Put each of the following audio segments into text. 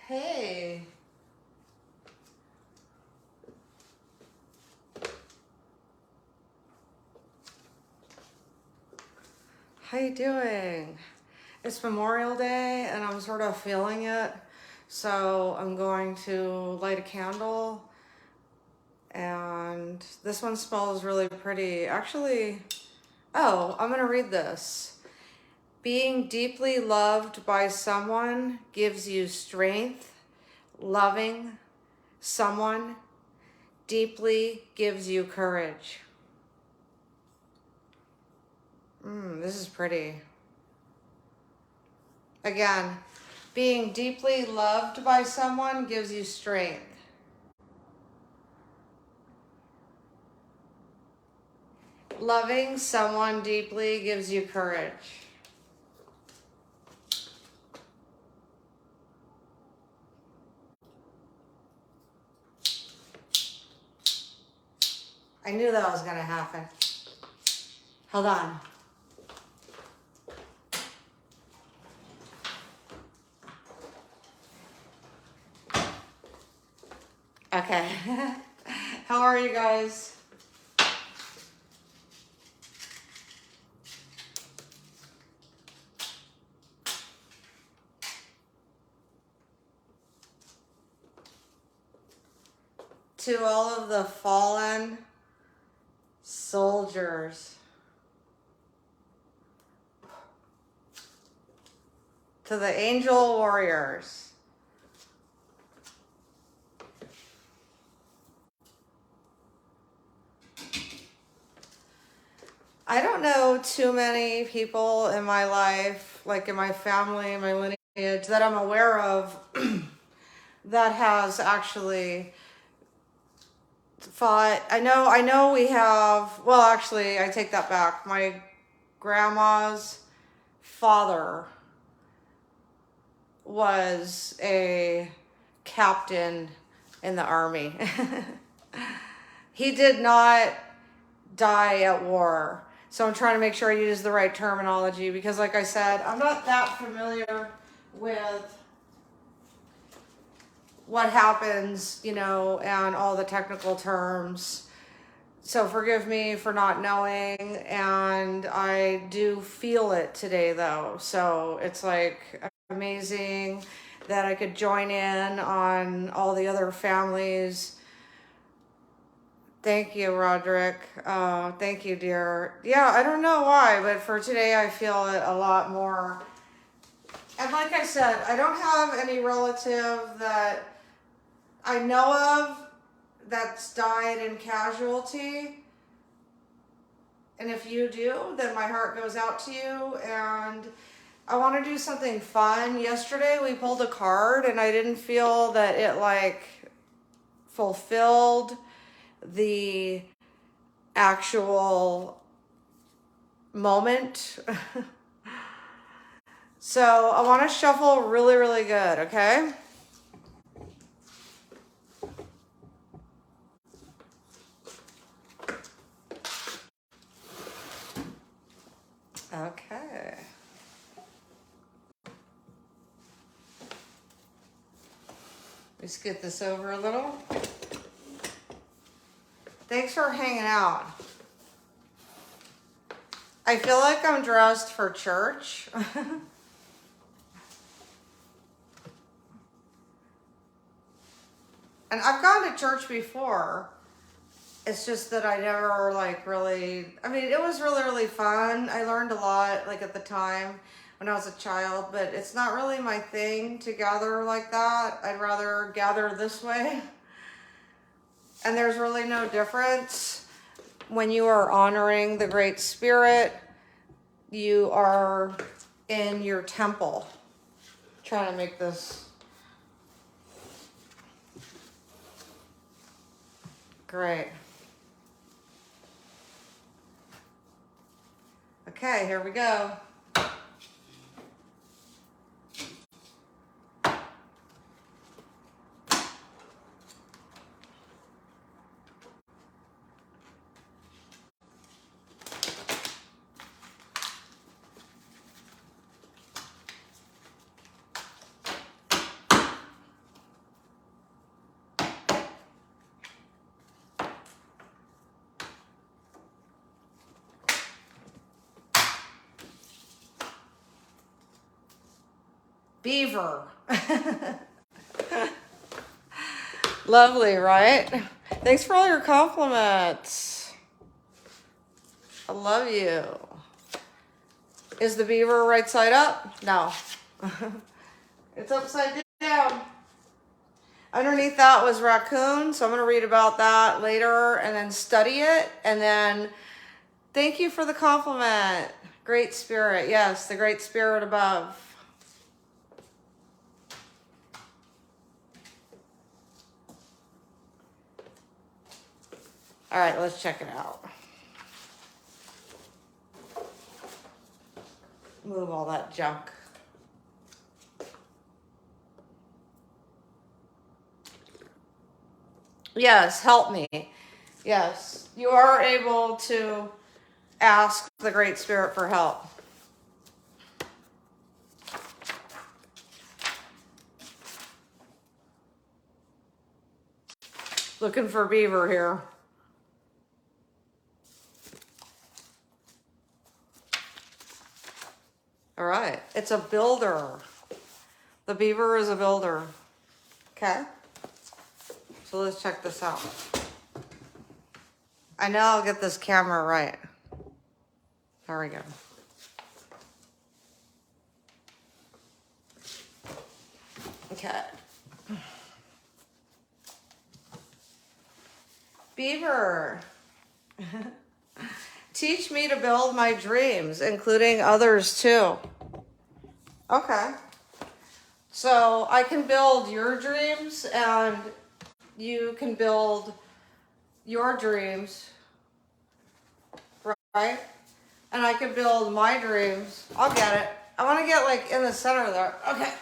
Hey. How you doing? It's Memorial Day and I'm sort of feeling it. So I'm going to light a candle, and this one smells really pretty. Actually, I'm gonna read this. Being deeply loved by someone gives you strength. Loving someone deeply gives you courage. This is pretty. Again, being deeply loved by someone gives you strength. Loving someone deeply gives you courage. I knew that was going to happen. Hold on. Okay. How are you guys? To all of the fallen soldiers, to the angel warriors, I don't know too many people in my life, like in my family, my lineage, that I'm aware of that has actually fought. I know we have, well, actually, I take that back. My grandma's father was a captain in the army. He did not die at war. So I'm trying to make sure I use the right terminology because, like I said, I'm not that familiar with what happens, and all the technical terms. So forgive me for not knowing, and I do feel it today though. So it's like amazing that I could join in on all the other families. Thank you, Roderick. Thank you, dear. Yeah, I don't know why, but for today I feel it a lot more. And like I said, I don't have any relative that I know of that's died in casualty. And if you do, then my heart goes out to you. And I want to do something fun. Yesterday we pulled a card and I didn't feel that it fulfilled the actual moment. So I want to shuffle really, really good, okay? Okay. Let's get this over a little. Thanks for hanging out. I feel like I'm dressed for church. And I've gone to church before. It's just that I never really, it was really, really fun. I learned a lot at the time when I was a child, but it's not really my thing to gather like that. I'd rather gather this way. And there's really no difference. When you are honoring the Great Spirit, you are in your temple. I'm trying to make this great. Okay, here we go. Beaver. Lovely, right? Thanks for all your compliments. I love you. Is the beaver right side up? No. It's upside down. Underneath that was raccoon, so I'm going to read about that later and then study it. And then thank you for the compliment. Great spirit. Yes, the great spirit above. All right, let's check it out. Move all that junk. Yes, help me. Yes, you are able to ask the Great Spirit for help. Looking for beaver here. All right, it's a builder. The beaver is a builder. Okay, so let's check this out. I know I'll get this camera right. There we go. Okay. Beaver. Teach me to build my dreams, including others too. Okay. So I can build your dreams and you can build your dreams, right? And I can build my dreams. I'll get it. I want to get like in the center there. Okay.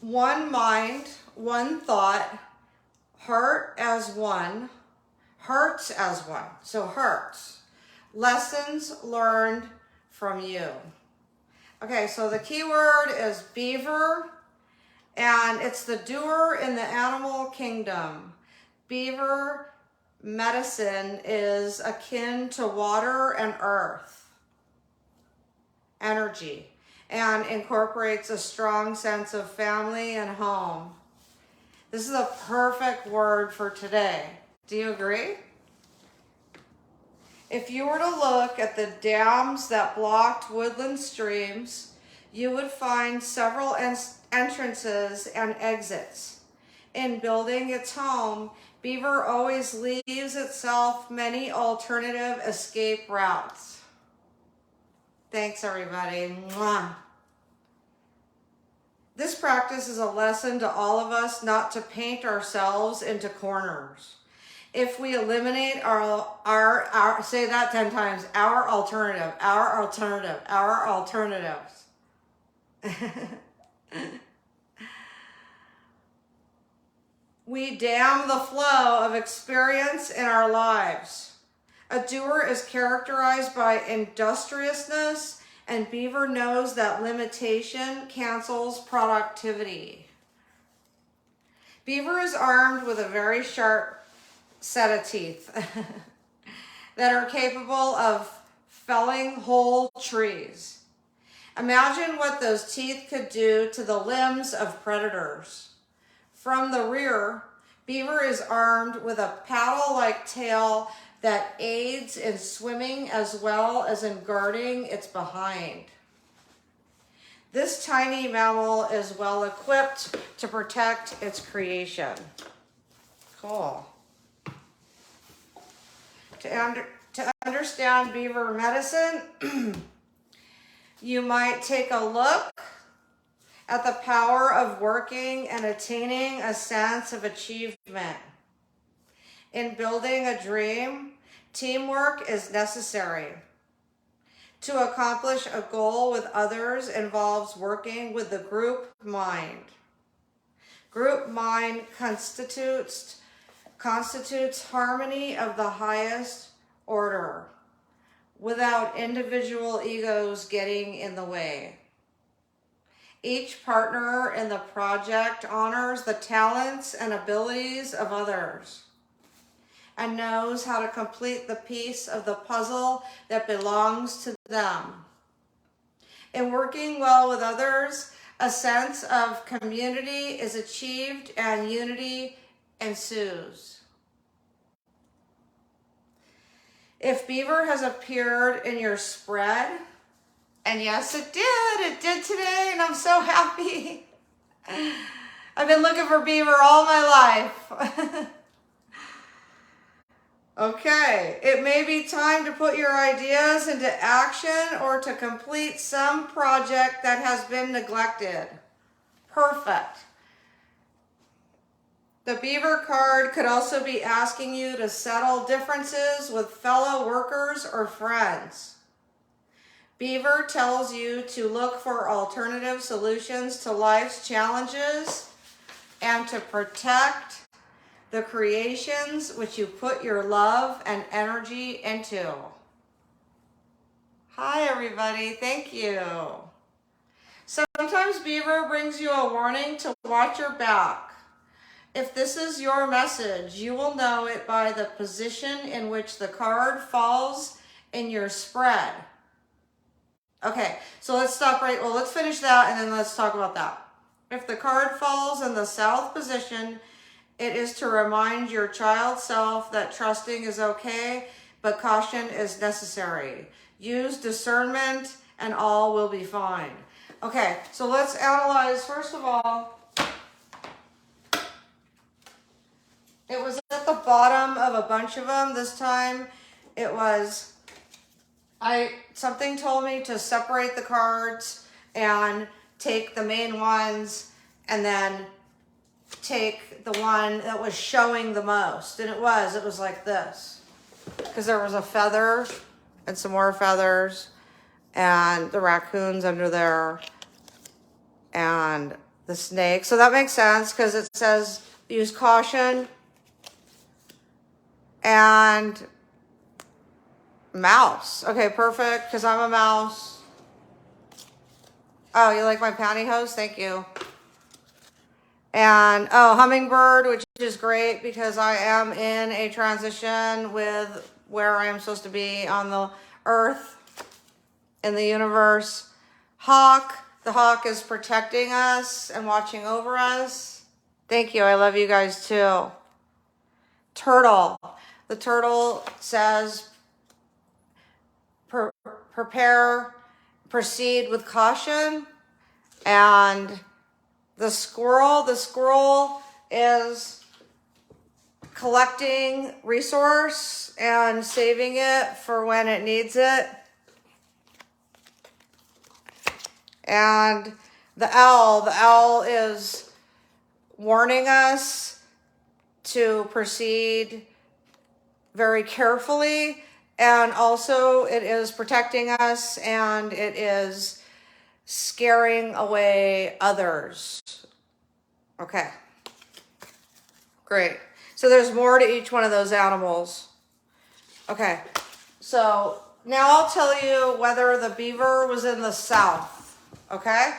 One mind, one thought, heart as one, hearts as one. So hearts. Lessons learned from you. Okay, so the key word is beaver, and it's the doer in the animal kingdom. Beaver medicine is akin to water and earth energy and incorporates a strong sense of family and home. This is a perfect word for today. Do you agree? If you were to look at the dams that blocked woodland streams, you would find several entrances and exits. In building its home, beaver always leaves itself many alternative escape routes. Thanks, everybody. Mwah. This practice is a lesson to all of us not to paint ourselves into corners. If we eliminate our say that 10 times, our alternative, our alternative, our alternatives. We dam the flow of experience in our lives. A doer is characterized by industriousness, and beaver knows that limitation cancels productivity. Beaver is armed with a very sharp set of teeth that are capable of felling whole trees. Imagine what those teeth could do to the limbs of predators. From the rear, beaver is armed with a paddle-like tail that aids in swimming as well as in guarding its behind. This tiny mammal is well equipped to protect its creation. Cool. To understand beaver medicine, you might take a look at the power of working and attaining a sense of achievement. In building a dream, teamwork is necessary. To accomplish a goal with others involves working with the group mind. Group mind constitutes harmony of the highest order, without individual egos getting in the way. Each partner in the project honors the talents and abilities of others. and knows how to complete the piece of the puzzle that belongs to them. In working well with others, a sense of community is achieved and unity ensues. If Beaver has appeared in your spread, and yes, it did today, and I'm so happy. I've been looking for Beaver all my life. Okay, it may be time to put your ideas into action or to complete some project that has been neglected. Perfect. The Beaver card could also be asking you to settle differences with fellow workers or friends. Beaver tells you to look for alternative solutions to life's challenges and to protect the creations which you put your love and energy into. Hi, everybody. Thank you. Sometimes Beaver brings you a warning to watch your back. If this is your message, you will know it by the position in which the card falls in your spread. Okay, so let's stop let's finish that and then let's talk about that. If the card falls in the south position, it is to remind your child self that trusting is okay, but caution is necessary. Use discernment and all will be fine. Okay, so let's analyze. First of all, it was at the bottom of a bunch of them. This time it was, something told me to separate the cards and take the main ones and then take the one that was showing the most. And it was like this. Because there was a feather and some more feathers and the raccoons under there and the snake. So that makes sense because it says use caution and mouse. Okay, perfect, because I'm a mouse. Oh, you like my pantyhose? Thank you. And, oh, hummingbird, which is great because I am in a transition with where I am supposed to be on the earth, in the universe. Hawk, the hawk is protecting us and watching over us. Thank you, I love you guys too. Turtle, the turtle says, prepare, proceed with caution. And the squirrel is collecting resource and saving it for when it needs it. And the owl is warning us to proceed very carefully, and also it is protecting us and it is scaring away others. Okay, great. So there's more to each one of those animals. Okay, so now I'll tell you whether the beaver was in the south, okay?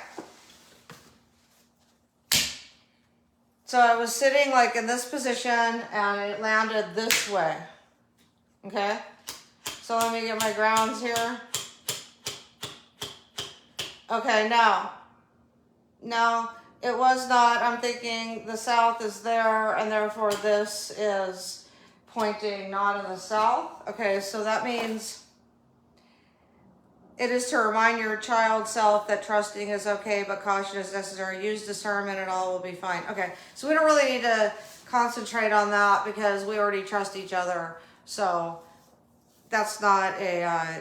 So I was sitting like in this position and it landed this way, okay? So let me get my grounds here. Okay, no, it was not. I'm thinking the south is there and therefore this is pointing not in the south. Okay, so that means it is to remind your child self that trusting is okay, but caution is necessary. Use discernment and all will be fine. Okay, so we don't really need to concentrate on that because we already trust each other. So that's not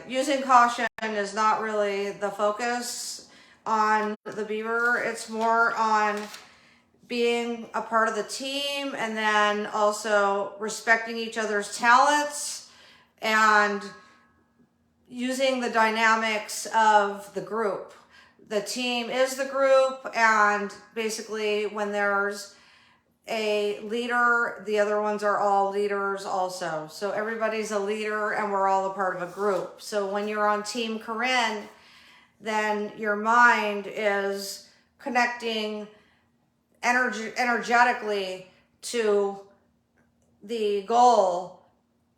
using caution is not really the focus on the beaver. It's more on being a part of the team and then also respecting each other's talents and using the dynamics of the group. The team is the group, and basically when there's a leader, the other ones are all leaders also. So everybody's a leader and we're all a part of a group. So when you're on Team Corin, then your mind is connecting energetically to the goal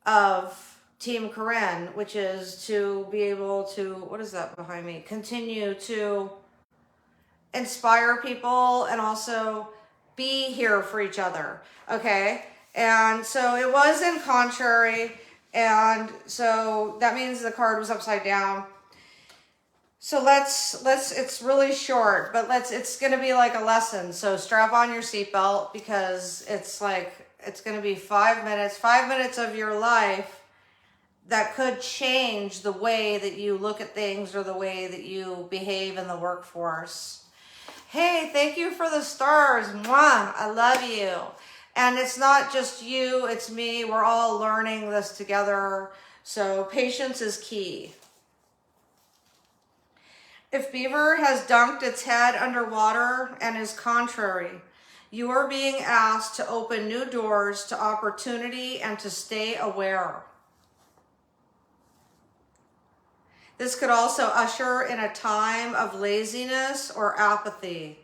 of Team Corin, which is to be able to, what is that behind me? Continue to inspire people and also be here for each other. Okay. And so it was in contrary. And so that means the card was upside down. So let's, it's really short, but it's going to be like a lesson. So strap on your seatbelt because it's going to be 5 minutes of your life that could change the way that you look at things or the way that you behave in the workforce. Hey, thank you for the stars. Mwah, I love you. And it's not just you, it's me. We're all learning this together. So patience is key. If beaver has dunked its head underwater and is contrary, you are being asked to open new doors to opportunity and to stay aware. This could also usher in a time of laziness or apathy.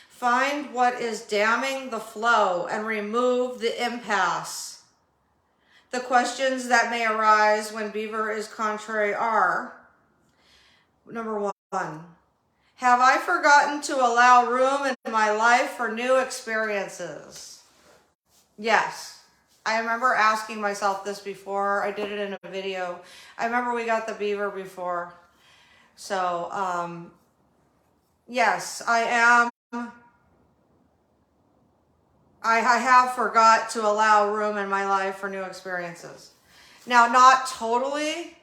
Find what is damming the flow and remove the impasse. The questions that may arise when beaver is contrary are, number 1, have I forgotten to allow room in my life for new experiences? Yes. I remember asking myself this before. I did it in a video. I remember we got the beaver before. So, yes, I have forgot to allow room in my life for new experiences. Now, not totally,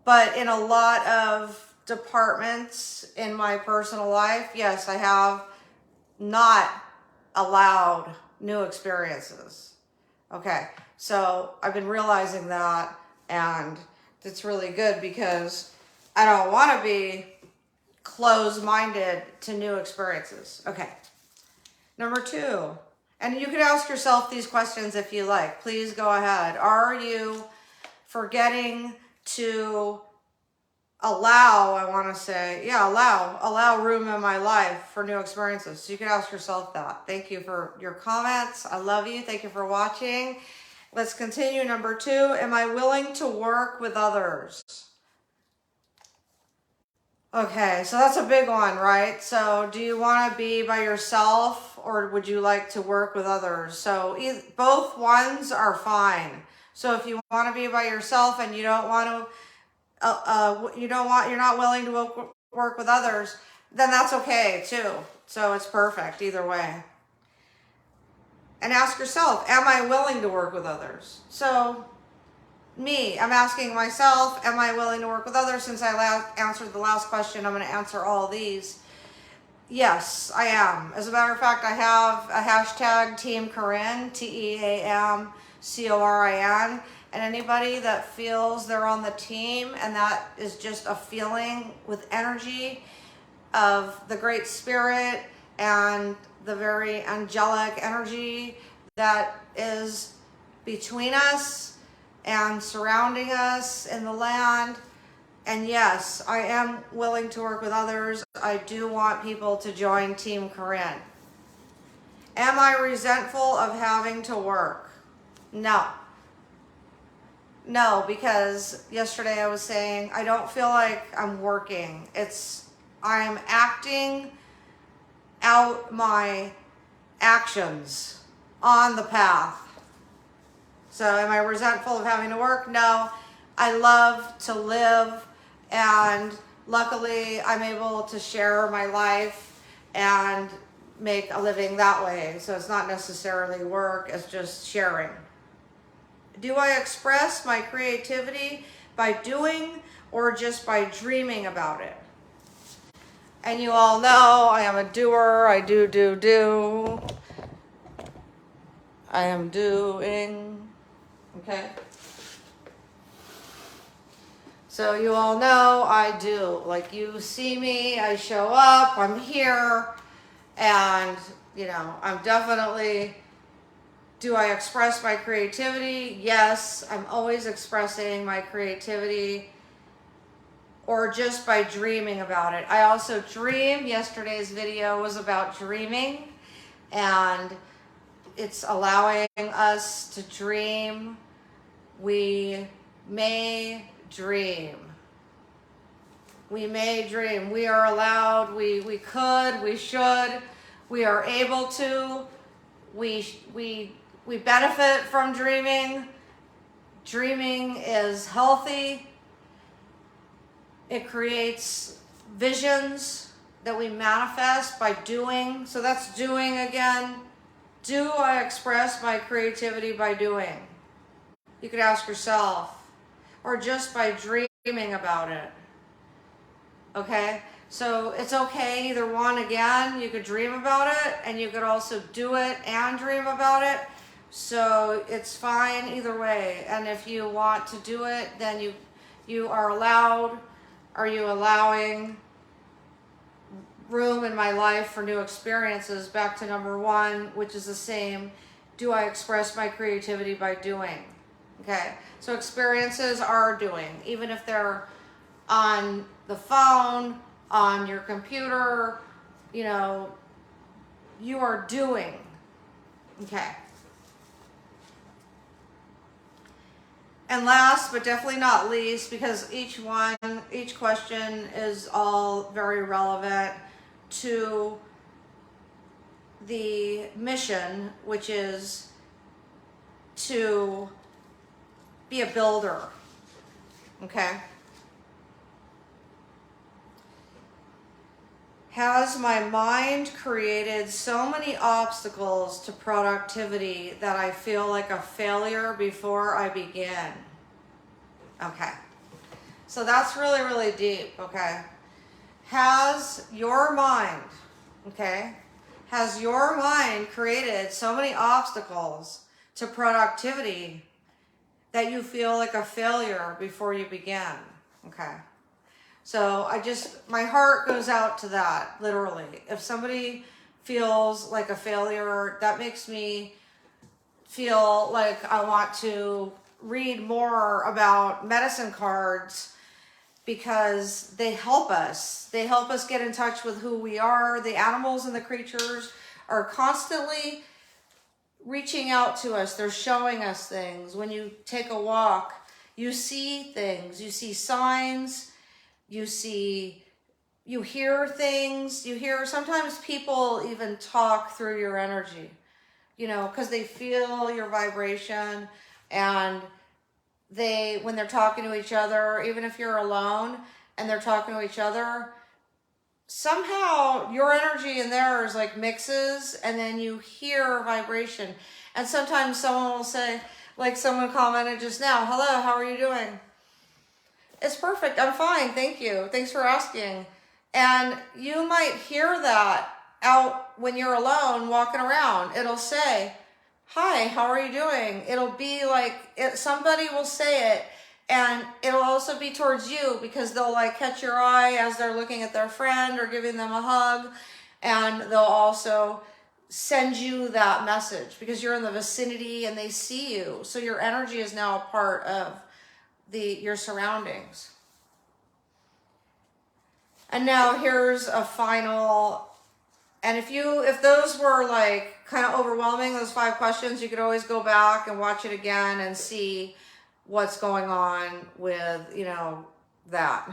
but in a lot of departments in my personal life, yes, I have not allowed new experiences. Okay, so I've been realizing that, and it's really good because I don't want to be closed-minded to new experiences. Okay. Number 2, and you can ask yourself these questions if you like. Please go ahead. Are you forgetting to allow, I want to say, yeah, allow room in my life for new experiences? So you can ask yourself that. Thank you for your comments. I love you. Thank you for watching. Let's continue. Number 2, am I willing to work with others? Okay, so that's a big one, right? So do you want to be by yourself or would you like to work with others? So both ones are fine. So if you want to be by yourself and you don't want to, you're not willing to work with others, then that's okay too. So it's perfect either way. And ask yourself, am I willing to work with others? So I'm asking myself, am I willing to work with others? Since I answered the last question, I'm going to answer all these. Yes, I am. As a matter of fact, I have a hashtag Team Corin, TEAMCORIN, and anybody that feels they're on the team and that is just a feeling with energy of the Great Spirit and the very angelic energy that is between us and surrounding us in the land. And yes, I am willing to work with others. I do want people to join Team Corin. Am I resentful of having to work? No. No, because yesterday I was saying I don't feel like I'm working. I'm acting out my actions on the path. So am I resentful of having to work? No. I love to live, and luckily I'm able to share my life and make a living that way. So it's not necessarily work, it's just sharing. Do I express my creativity by doing or just by dreaming about it? And you all know I am a doer. I do. I am doing. Okay. So you all know I do. Like, you see me, I show up, I'm here, and I'm definitely. Do I express my creativity? Yes, I'm always expressing my creativity, or just by dreaming about it. I also dream. Yesterday's video was about dreaming, and it's allowing us to dream. We may dream. We may dream. We are allowed. We could. We should. We are able to. We benefit from dreaming. Dreaming is healthy. It creates visions that we manifest by doing. So that's doing again. Do I express my creativity by doing? You could ask yourself, or just by dreaming about it. Okay? So it's okay, either one. Again, you could dream about it, and you could also do it and dream about it. So it's fine either way. And if you want to do it, then you are allowed. Are you allowing room in my life for new experiences? Back to number one, which is the same. Do I express my creativity by doing? Okay, so experiences are doing, even if they're on the phone, on your computer, you are doing. Okay. And last, but definitely not least, because each question is all very relevant to the mission, which is to be a builder. Okay? Has my mind created so many obstacles to productivity that I feel like a failure before I begin? Okay. So that's really, really deep, okay? Has your mind created so many obstacles to productivity that you feel like a failure before you begin? Okay. So my heart goes out to that, literally. If somebody feels like a failure, that makes me feel like I want to read more about medicine cards, because they help us. They help us get in touch with who we are. The animals and the creatures are constantly reaching out to us. They're showing us things. When you take a walk, you see things. You see signs. You hear things. Sometimes people even talk through your energy, because they feel your vibration, and when they're talking to each other, even if you're alone and they're talking to each other, somehow your energy and theirs like mixes, and then you hear vibration. And sometimes someone will say, like someone commented just now, "Hello, how are you doing?" "It's perfect. I'm fine. Thank you. Thanks for asking." And you might hear that out when you're alone walking around. It'll say, "Hi, how are you doing?" It'll be like somebody will say it, and it'll also be towards you, because they'll like catch your eye as they're looking at their friend or giving them a hug, and they'll also send you that message because you're in the vicinity and they see you. So your energy is now a part of your surroundings. And now here's a final, and if those were like kind of overwhelming, those 5 questions, you could always go back and watch it again and see what's going on with, that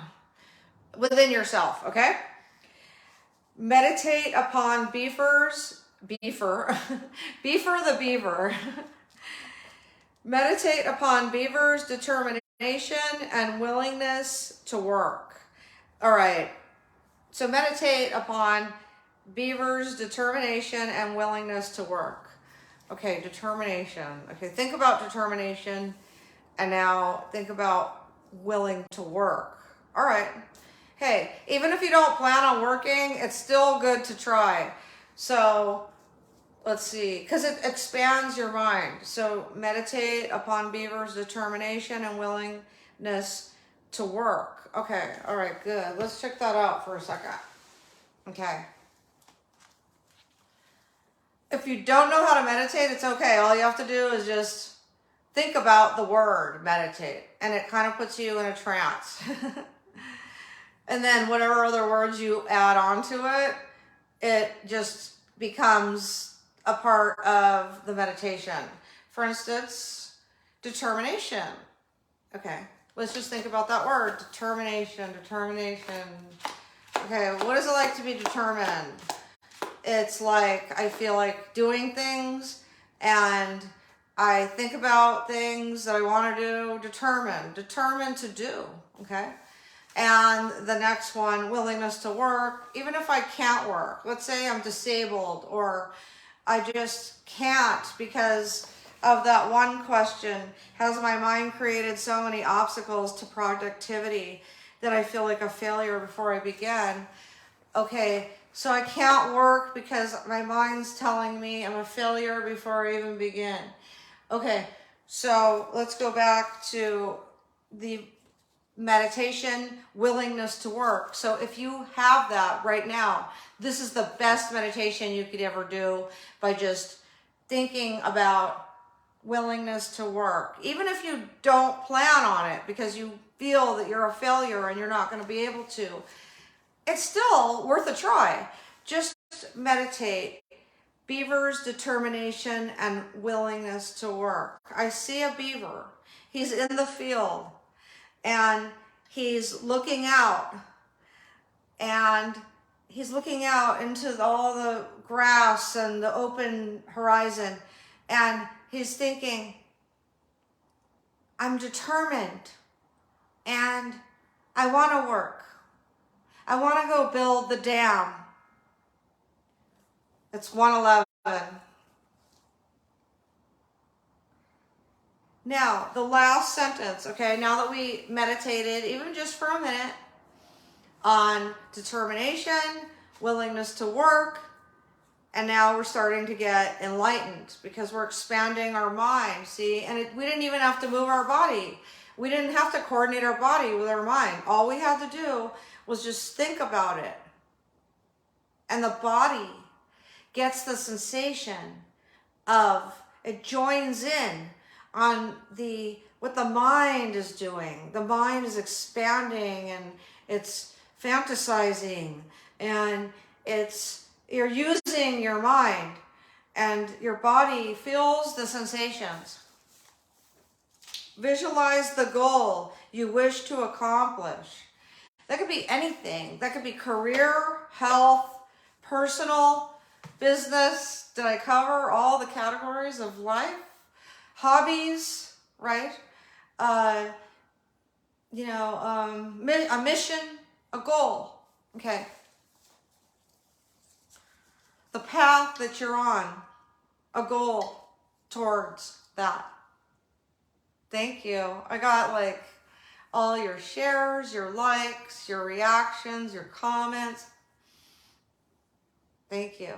within yourself, okay? Meditate upon Beaver the beaver. Meditate upon Beaver's determination and willingness to work. All right. So meditate upon Beaver's determination and willingness to work. Okay, determination. Okay, think about determination, and now think about willing to work. All right. Hey, even if you don't plan on working, it's still good to try. So let's see, because it expands your mind. So meditate upon Beaver's determination and willingness to work. Okay, all right, good. Let's check that out for a second. Okay. If you don't know how to meditate, it's okay. All you have to do is just think about the word meditate, and it kind of puts you in a trance. And then whatever other words you add onto it, it just becomes a part of the meditation. For instance, determination. Okay, let's just think about that word, determination. Okay, what is it like to be determined? It's like I feel like doing things, and I think about things that I want to do. Determined to do. Okay. And the next one, willingness to work, even if I can't work. Let's say I'm disabled, or I just can't because of that one question. Has my mind created so many obstacles to productivity that I feel like a failure before I begin? Okay, so I can't work because my mind's telling me I'm a failure before I even begin. Okay, so let's go back to the meditation, willingness to work. So if you have that right now, this is the best meditation you could ever do, by just thinking about willingness to work. Even if you don't plan on it because you feel that you're a failure and you're not going to be able to, it's still worth a try. Just meditate. Beaver's determination and willingness to work. I see a beaver. He's in the field and he's looking out, and he's looking out into all the grass and the open horizon, and he's thinking, I'm determined and I want to work. I want to go build the dam. It's 1:11. Now, the last sentence, okay, now that we meditated, even just for a minute, on determination, willingness to work, and now we're starting to get enlightened because we're expanding our mind, see? And we didn't even have to move our body. We didn't have to coordinate our body with our mind. All we had to do was just think about it. And the body gets the sensation of, it joins in on what the mind is doing. The mind is expanding and it's fantasizing, and you're using your mind, and your body feels the sensations. Visualize the goal you wish to accomplish. That could be anything. That could be career, health, personal, business. Did I cover all the categories of life? Hobbies, right? A mission, a goal. Okay. The path that you're on, a goal towards that. Thank you. I got like all your shares, your likes, your reactions, your comments. Thank you.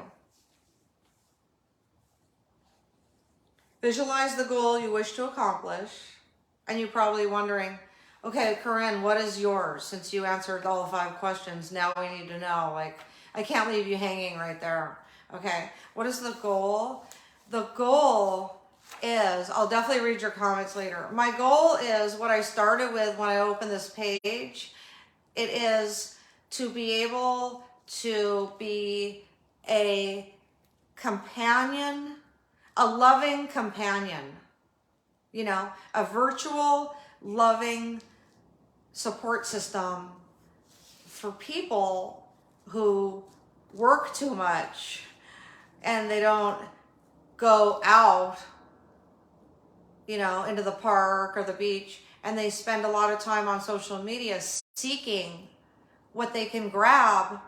Visualize the goal you wish to accomplish. And you're probably wondering, okay, Corinne, what is yours? Since you answered all 5 questions, now we need to know. Like, I can't leave you hanging right there. Okay, what is the goal? The goal is, I'll definitely read your comments later. My goal is what I started with when I opened this page. It is to be able to be a companion, a loving companion, a virtual loving support system for people who work too much and they don't go out, into the park or the beach, and they spend a lot of time on social media seeking what they can grab,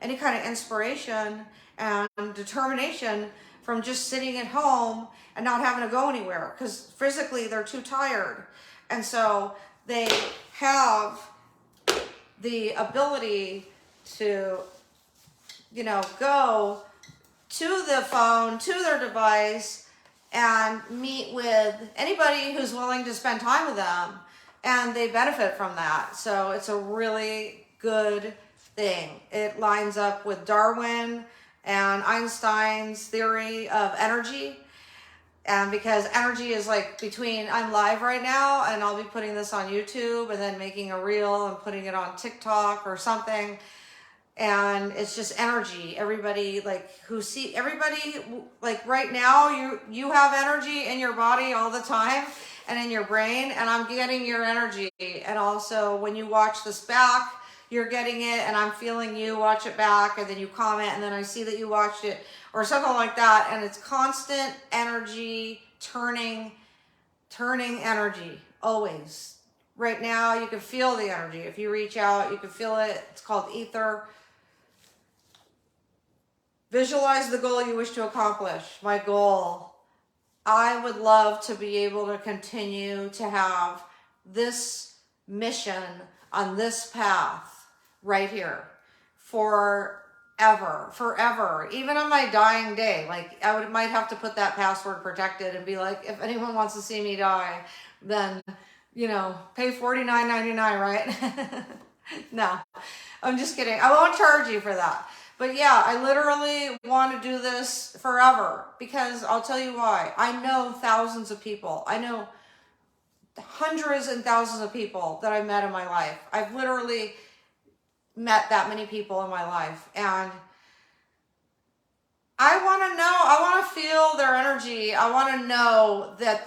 any kind of inspiration and determination from just sitting at home and not having to go anywhere because physically they're too tired. And so they have the ability to, go to the phone, to their device, and meet with anybody who's willing to spend time with them, and they benefit from that. So it's a really good thing. It lines up with Darwin and Einstein's theory of energy. And because energy is like I'm live right now, and I'll be putting this on YouTube and then making a reel and putting it on TikTok or something. and it's just energy. Everybody like everybody like right now, you have energy in your body all the time and in your brain, and I'm getting your energy. And also when you watch this back, you're getting it, and I'm feeling you watch it back, and then you comment, and then I see that you watched it or something like that. And it's constant energy, turning energy always. Right now you can feel the energy. If you reach out, you can feel it. It's called ether. Visualize the goal you wish to accomplish. My goal, I would love to be able to continue to have this mission on this path right here forever, even on my dying day. Like might have to put that password protected and be like, if anyone wants to see me die, then, pay $49.99, right? No, I'm just kidding. I won't charge you for that. But yeah, I literally want to do this forever, because I'll tell you why. I know thousands of people. I know hundreds and thousands of people that I've met in my life. I've literally met that many people in my life, and I want to feel their energy. I want to know that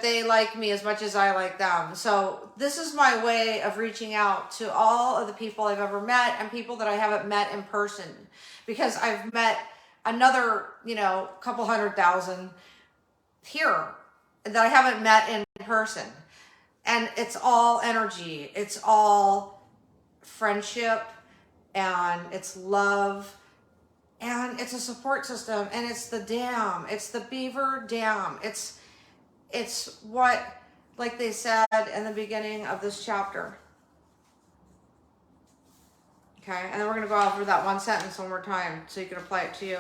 they like me as much as I like them. So this is my way of reaching out to all of the people I've ever met and people that I haven't met in person, because I've met another, couple 100,000 here that I haven't met in person. And it's all energy. It's all friendship, and it's love, and it's a support system, and it's the dam. It's the beaver dam. It's what, like they said in the beginning of this chapter. Okay, and then we're going to go over that one sentence one more time so you can apply it to you.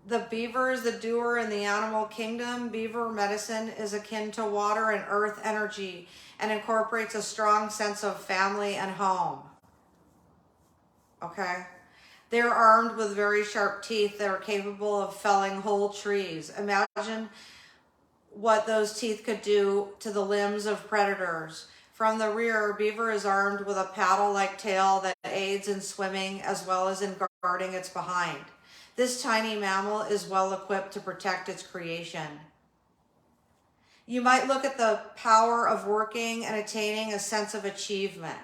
The beaver is the doer in the animal kingdom. Beaver medicine is akin to water and earth energy and incorporates a strong sense of family and home. Okay? They're armed with very sharp teeth that are capable of felling whole trees. Imagine what those teeth could do to the limbs of predators. From the rear, beaver is armed with a paddle-like tail that aids in swimming as well as in guarding its behind. This tiny mammal is well equipped to protect its creation. You might look at the power of working and attaining a sense of achievement.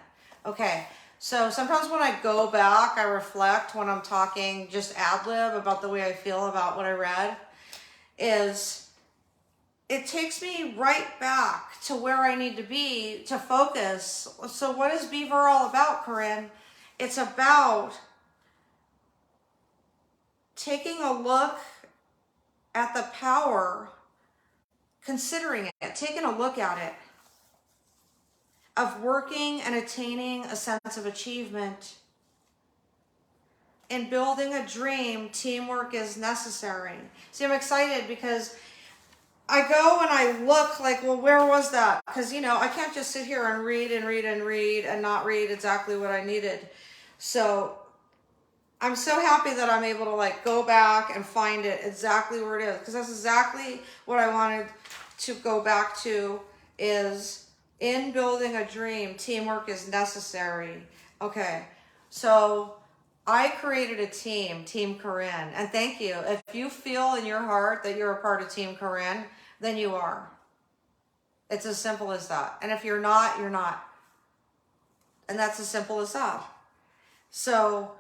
Okay, so sometimes when I go back, I reflect when I'm talking just ad-lib about the way I feel about what I read, it takes me right back to where I need to be to focus. So what is Beaver all about, Corin? It's about taking a look at the power, considering it, taking a look at it, of working and attaining a sense of achievement. In building a dream, teamwork is necessary. See, I'm excited because I go and I look like, well, where was that? Because, I can't just sit here and read and not read exactly what I needed. So I'm so happy that I'm able to go back and find it exactly where it is, because that's exactly what I wanted to go back to, is in building a dream, teamwork is necessary. Okay, so I created a team, Team Corin, and thank you. If you feel in your heart that you're a part of Team Corin, then you are. It's as simple as that. And if you're not, you're not. And that's as simple as that. So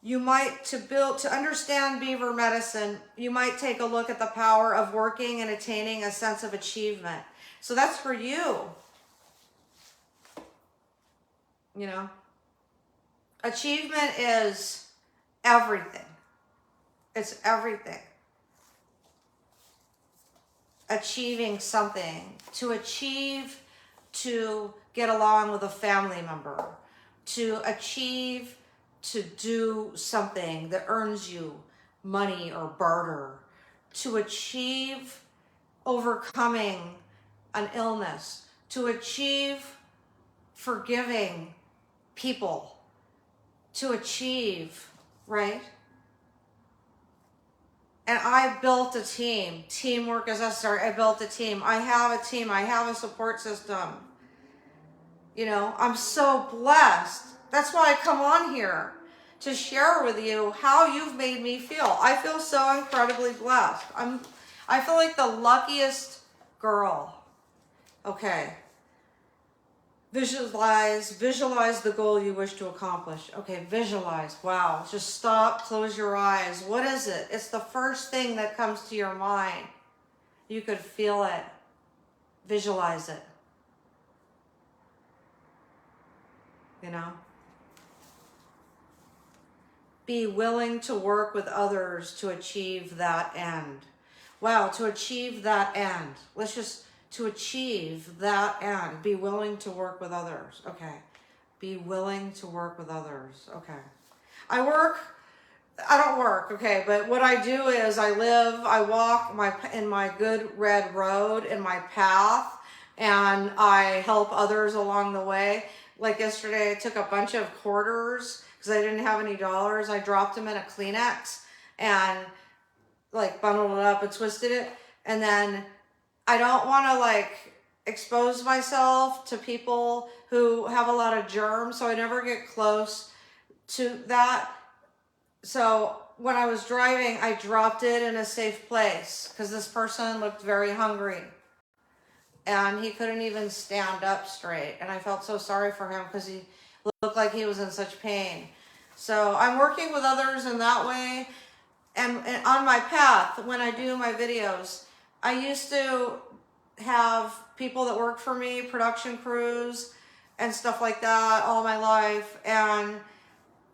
you might, to understand beaver medicine, you might take a look at the power of working and attaining a sense of achievement. So that's for you. Achievement is everything. It's everything. Achieving something. To achieve, to get along with a family member. To achieve, to do something that earns you money or barter. To achieve overcoming an illness. To achieve forgiving people. To achieve, right? And I built a team. Teamwork is necessary. I built a team. I have a team. I have a support system. You know, I'm so blessed. That's why I come on here, to share with you how you've made me feel. I feel so incredibly blessed. I feel like the luckiest girl. Okay. Visualize the goal you wish to accomplish. Okay, visualize. Wow. Just stop, close your eyes. What is it? It's the first thing that comes to your mind. You could feel it. Visualize it. You know? Be willing to work with others to achieve that end. Wow, to achieve that end. To achieve that end. Be willing to work with others. Okay. Be willing to work with others. Okay. I don't work, okay, but what I do is I walk in my good red road, in my path, and I help others along the way. Like yesterday, I took a bunch of quarters because I didn't have any dollars. I dropped them in a Kleenex and like bundled it up and twisted it. And then I don't want to like expose myself to people who have a lot of germs, so I never get close to that. So when I was driving, I dropped it in a safe place because this person looked very hungry and he couldn't even stand up straight. And I felt so sorry for him because he looked like he was in such pain. So I'm working with others in that way. And on my path, when I do my videos, I used to have people that work for me, production crews and stuff like that all my life. And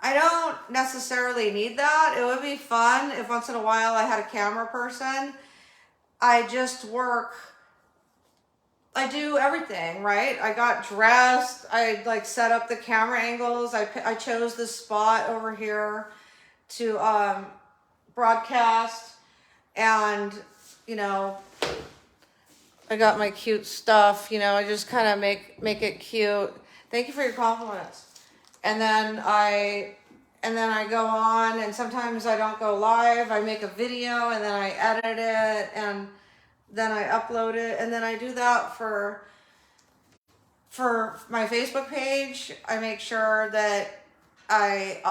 I don't necessarily need that. It would be fun if once in a while I had a camera person. I just work. I do everything, right? I got dressed. I like set up the camera angles. I chose this spot over here to broadcast, and you know, I got my cute stuff. You know, I just kind of make it cute. Thank you for your compliments. And then I go on, and sometimes I don't go live. I make a video and then I edit it and then I upload it, and then I do that for my Facebook page. I make sure that I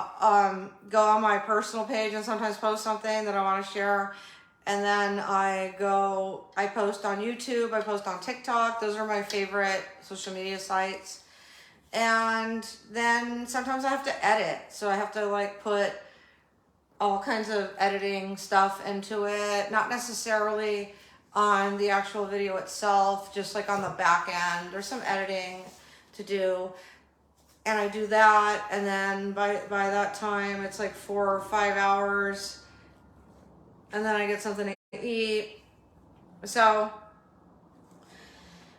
go on my personal page and sometimes post something that I want to share. And then I post on YouTube, I post on TikTok. Those are my favorite social media sites. And then sometimes I have to edit. So I have to like put all kinds of editing stuff into it. Not necessarily on the actual video itself, just like on the back end. There's some editing to do. And I do that. And then by that time, it's like 4 or 5 hours. And then I get something to eat. So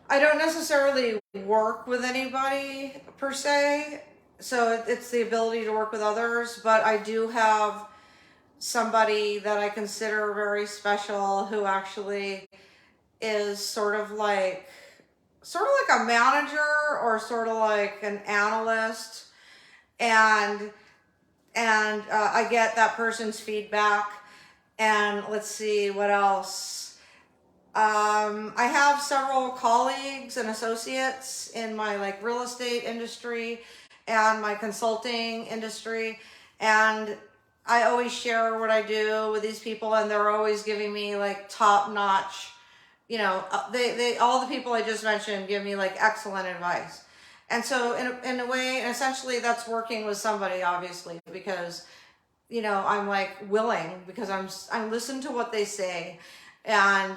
I don't necessarily work with anybody per se, so it's the ability to work with others, but I do have somebody that I consider very special who actually is sort of like a manager or sort of like an analyst, and I get that person's feedback. And let's see what else. I have several colleagues and associates in my like real estate industry and my consulting industry, and I always share what I do with these people, and they're always giving me like top notch, you know, they all the people I just mentioned give me like excellent advice. And so in a way, essentially that's working with somebody, obviously, because you know, I'm like willing, because I'm listening to what they say, and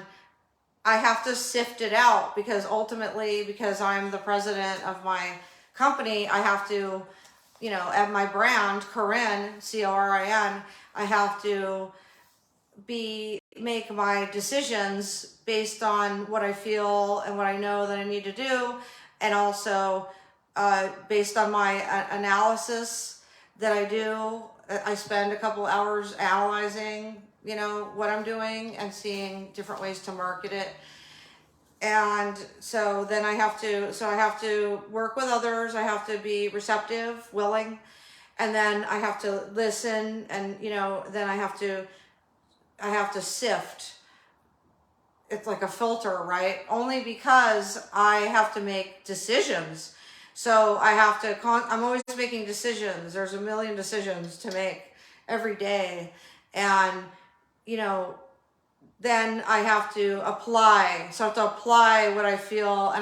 I have to sift it out, because ultimately, because I'm the president of my company, I have to, you know, at my brand, Corin, Corin, I have to make my decisions based on what I feel and what I know that I need to do, and also based on my analysis that I do. I spend a couple hours analyzing, you know, what I'm doing and seeing different ways to market it. And so then I have to work with others. I have to be receptive, willing, and then I have to listen, and, you know, then I have to sift. It's like a filter, right? Only because I have to make decisions. So I have to, I'm always making decisions. There's a million decisions to make every day. And, you know, then I have to apply. So I have to apply what I feel.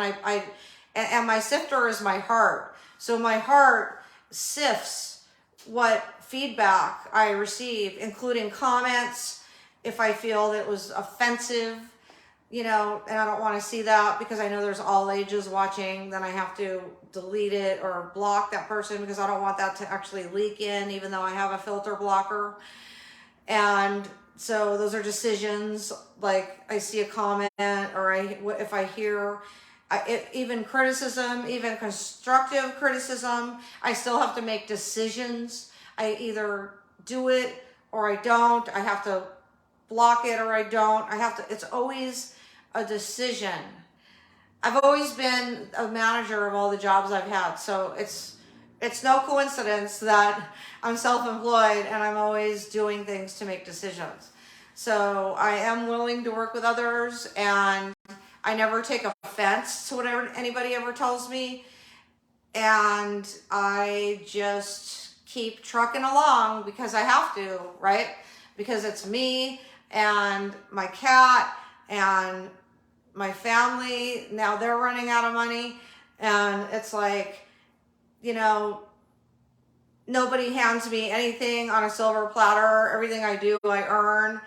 And my sifter is my heart. So my heart sifts what feedback I receive, including comments. If I feel that it was offensive, you know, and I don't want to see that because I know there's all ages watching, then I have to delete it or block that person because I don't want that to actually leak in, even though I have a filter blocker. And so those are decisions. Like I see a comment, or if I hear even criticism, even constructive criticism, I still have to make decisions. I either do it or I don't. I have to block it or I don't. It's always a decision. I've always been a manager of all the jobs I've had. So it's no coincidence that I'm self-employed and I'm always doing things to make decisions. So I am willing to work with others, and I never take offense to whatever anybody ever tells me. And I just keep trucking along because I have to, right? Because it's me and my cat and my family. Now they're running out of money, and it's like, you know, nobody hands me anything on a silver platter. Everything I do, I earn.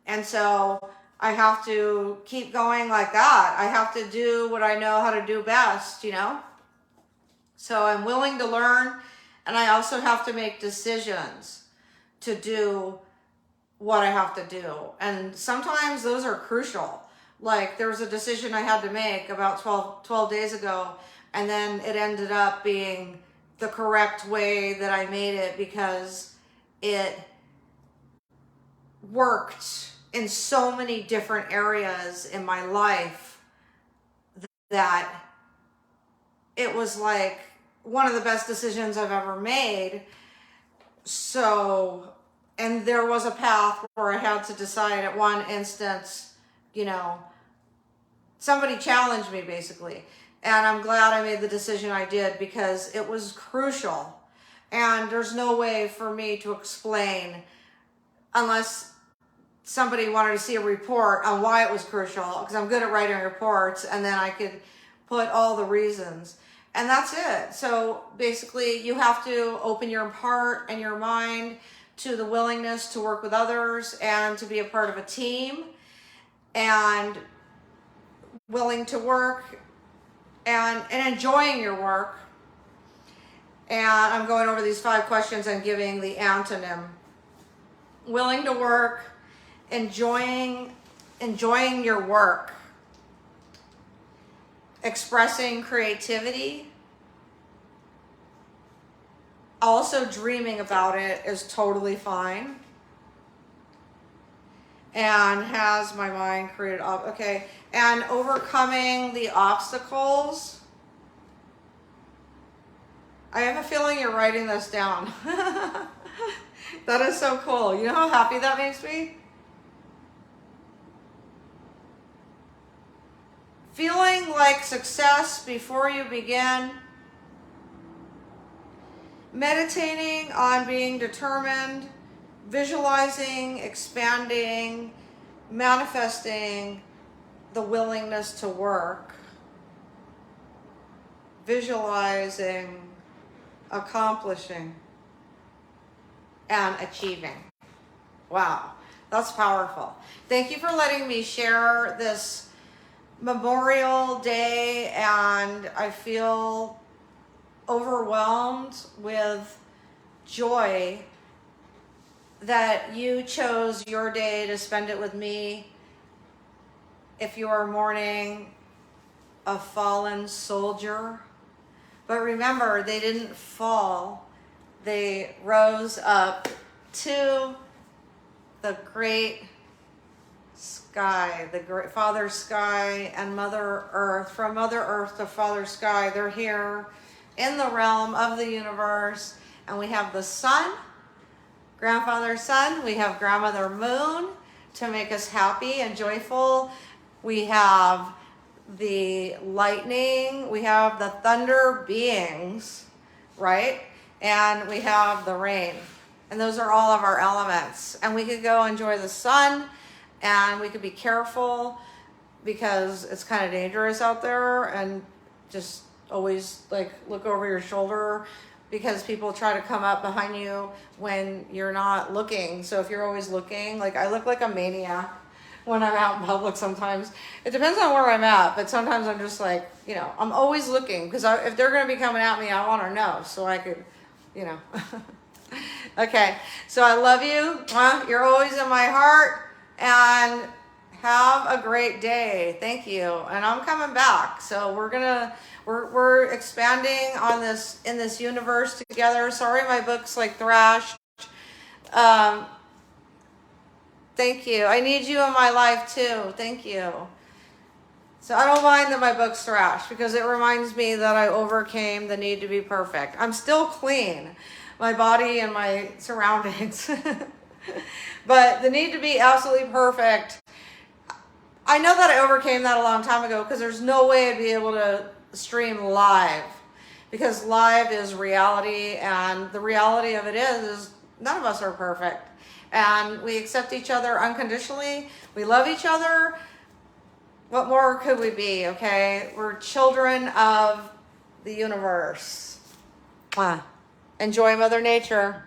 And so I have to keep going like that. I have to do what I know how to do best, you know? So I'm willing to learn, and I also have to make decisions to do what I have to do. And sometimes those are crucial. Like there was a decision I had to make about 12 days ago, and then it ended up being the correct way that I made it because it worked in so many different areas in my life that it was like one of the best decisions I've ever made. So, and there was a path where I had to decide at one instance, you know, somebody challenged me basically. And I'm glad I made the decision I did because it was crucial. And there's no way for me to explain unless somebody wanted to see a report on why it was crucial, because I'm good at writing reports, and then I could put all the reasons. And that's it. So basically you have to open your heart and your mind to the willingness to work with others and to be a part of a team, and willing to work and enjoying your work. And I'm going over these 5 questions and giving the antonym. Willing to work, enjoying your work, expressing creativity, also dreaming about it is totally fine, and has my mind created okay, and overcoming the obstacles. I have a feeling you're writing this down. That is so cool. You know how happy that makes me? Feeling like success before you begin. Meditating on being determined. Visualizing, expanding, manifesting the willingness to work. Visualizing, accomplishing, and achieving. Wow, that's powerful. Thank you for letting me share this Memorial Day, and I feel overwhelmed with joy that you chose your day to spend it with me. If you are mourning a fallen soldier, but remember, they didn't fall. They rose up to the great sky, the great Father Sky and Mother Earth. From Mother Earth to Father Sky, they're here in the realm of the universe. And we have the sun, Grandfather Sun. We have Grandmother Moon to make us happy and joyful. We have the lightning, we have the thunder beings, right? And we have the rain. And those are all of our elements. And we could go enjoy the sun, and we could be careful because it's kind of dangerous out there, and just always like look over your shoulder because people try to come up behind you when you're not looking. So if you're always looking, like I look like a maniac when I'm out in public sometimes. It depends on where I'm at, but sometimes I'm just like, you know, I'm always looking because if they're going to be coming at me, I want to know so I could, you know. Okay, so I love you. You're always in my heart, and have a great day. Thank you. And I'm coming back. So we're expanding on this, in this universe together. Sorry my book's like thrashed. Thank you. I need you in my life too. Thank you. So I don't mind that my book's thrashed because it reminds me that I overcame the need to be perfect. I'm still clean, my body and my surroundings. But the need to be absolutely perfect, I know that I overcame that a long time ago because there's no way I'd be able to stream live, because live is reality, and the reality of it is none of us are perfect, and we accept each other unconditionally. We love each other. What more could we be? Okay, we're children of the universe. Enjoy Mother Nature.